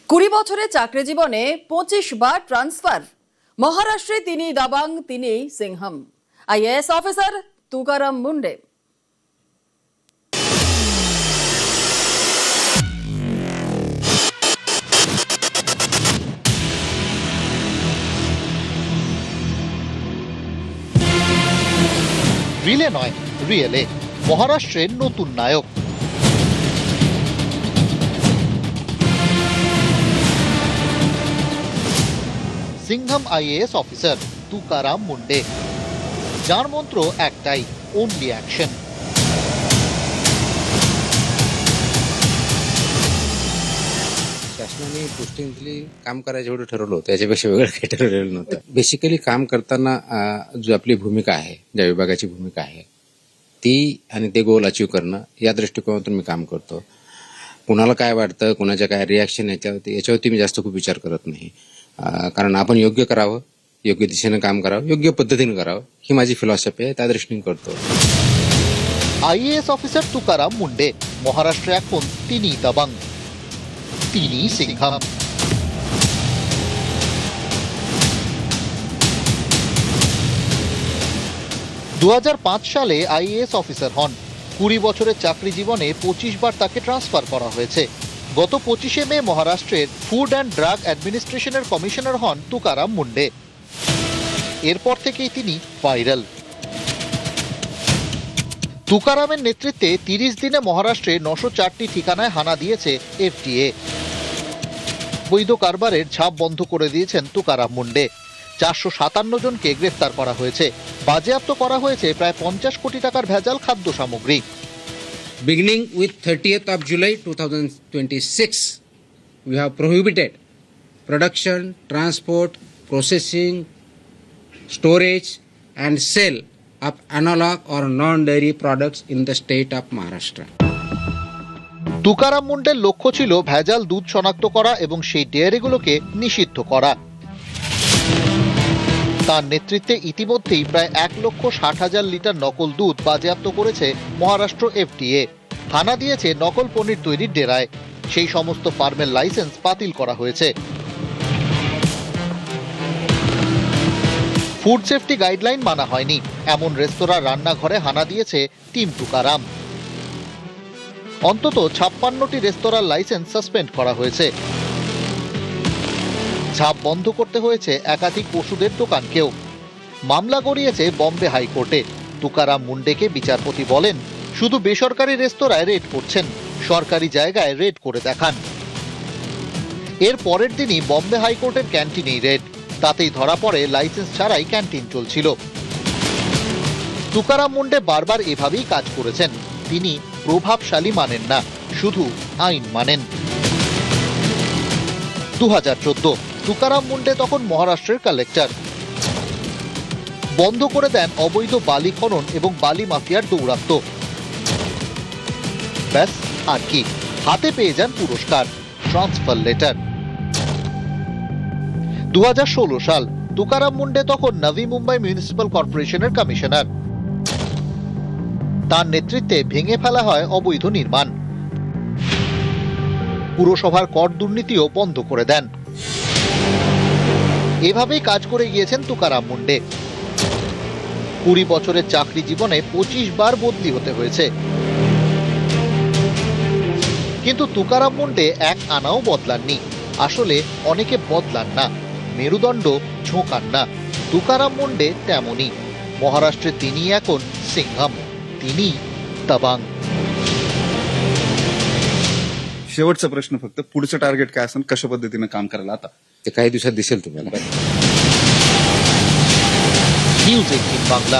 20 বছরে চাকরি জীবনে 25 বার ট্রান্সফার। মহারাষ্ট্রে তিনি দাবাং, তিনি সিংহম। IAS officer Tukaram Munde. রিলে নয়, রিয়েলে মহারাষ্ট্রের নতুন নায়ক। সিংহম আইএএস অফিসার তুকারাম মুন্ডে, যার মন্ত্র একটাই, ओनली एक्शन। शासनाने पोस्टिंगली काम करायचं एवढं ठरवलं होतं, याच्यापेक्षा वेगळं काही ठरवलेलं नव्हतं. बेसिकली काम करताना जो आपली भूमिका आहे, ज्या विभागाची भूमिका आहे ती आणि ते गोल अचीव करणं, या दृष्टिकोनातून मी काम करतो. कुणाला काय वाटतं, कुणाच्या काय रिॲक्शन याच्यावरती मी जास्त खूप विचार करत नाही. कारण आपण योग्य करावं, योग्य दिशेनं काम करावं, योग्य पद्धतीने करावं, ही माझी फिलॉसॉफी आहे, त्या दृष्टीने करतो. আইএএস অফিসার তুকারাম মুন্ডে মহারাষ্ট্রে এখন তিনি দাবাং, তিনি সিংহম। দু সালে আইএএস অফিসার হন। 20 বছরের চাকরি জীবনে 25 বার তাকে ট্রান্সফার করা হয়েছে। গত 25শে মে মহারাষ্ট্রের ফুড অ্যান্ড ড্রাগ অ্যাডমিনিস্ট্রেশনের কমিশনার হন তুকারাম মুন্ডে। এরপর থেকেই তিনি ভাইরাল। তুকারামের নেতৃত্বে 30 দিনে মহারাষ্ট্রে 904টি ঠিকানায় হানা দিয়েছে এফডিএ। বৈধ কারবারের ঝাঁপ বন্ধ করে দিয়েছেন তুকারাম মুন্ডে। 457 জনকে গ্রেফতার করা হয়েছে। বাজেয়াপ্ত করা হয়েছে প্রায় 50 কোটি টাকার ভেজাল খাদ্য সামগ্রী। Beginning with 30th of July 2026, we have prohibited production, transport, processing, storage and sale of analog or non-dairy products in the state of Maharashtra. Tukaram মুন্ডের লক্ষ্য ছিল ভেজাল দুধ শনাক্ত করা এবং সেই ডেয়ারিগুলোকে নিষিদ্ধ করা। তার নেতৃত্বে ইতিমধ্যেই প্রায় 1,60,000 লিটার নকল দুধ বাজেয়াপ্ত করেছে মহারাষ্ট্র এফডিএ। হানা দিয়েছে নকল পনির তৈরির ডেরায়। সেই সমস্ত ফার্মের লাইসেন্স বাতিল করা হয়েছে। ফুড সেফটি গাইডলাইন মানা হয়নি এমন রেস্তোরাঁ রান্নাঘরে হানা দিয়েছে টিম তুকারাম। অন্তত 56টি রেস্তোরাঁর লাইসেন্স সাসপেন্ড করা হয়েছে। ঝাঁপ বন্ধ করতে হয়েছে একাধিক ওষুধের দোকানকেও। মামলা গড়িয়েছে বম্বে হাইকোর্টে। তুকারাম মুন্ডেকে বিচারপতি বলেন, শুধু বেসরকারি রেস্তোরাঁয় রেড করছেন, সরকারি জায়গায় রেড করে দেখান। এর পরের দিনই বম্বে হাইকোর্টের ক্যান্টিনেই রেড। তাতেই ধরা পড়ে লাইসেন্স ছাড়াই ক্যান্টিন চলছিল। তুকারাম মুন্ডে বারবার এভাবেই কাজ করেছেন। তিনি প্রভাবশালী মানেন না, শুধু আইন মানেন। 2014 তুকারাম মুন্ডে তখন মহারাষ্ট্রের কালেক্টর। বন্ধ করে দেন অবৈধ বালি খনন এবং বালি মাফিয়ার দৌরাত্ম্য। ব্যাস, আর কি, হাতে পেয়ে যান পুরস্কার, ট্রান্সফার লেটার। 2016 সাল তুকারাম মুন্ডে তখন নবী মুম্বাই মিউনিসিপ্যাল কর্পোরেশনের কমিশনার। তার নেতৃত্বে ভেঙে ফেলা হয় অবৈধ নির্মাণ। পুরসভার কর দুর্নীতিও বন্ধ করে দেন। এভাবেই কাজ করে গিয়েছেন তুকারাম মুন্ডে। 20 বছরের চাকরি জীবনে 25 বার বদলি হতে হয়েছে। কিন্তু তুকারাম মুন্ডে এক আনাও বদলাননি। আসলে অনেকে বদলান না, মেরুদণ্ড ঝোঁকান না। তুকারাম মুন্ডে তেমনই। মহারাষ্ট্রে তিনি এখন সিংহম, তিনি দাবাং। शेवटचा प्रश्न फक्त, पुढचं टार्गेट काय असेल, कशा पद्धतीने काम करायला आता? ते काही दिवसात दिसेल तुम्हाला. নিউজ 18 বাংলা।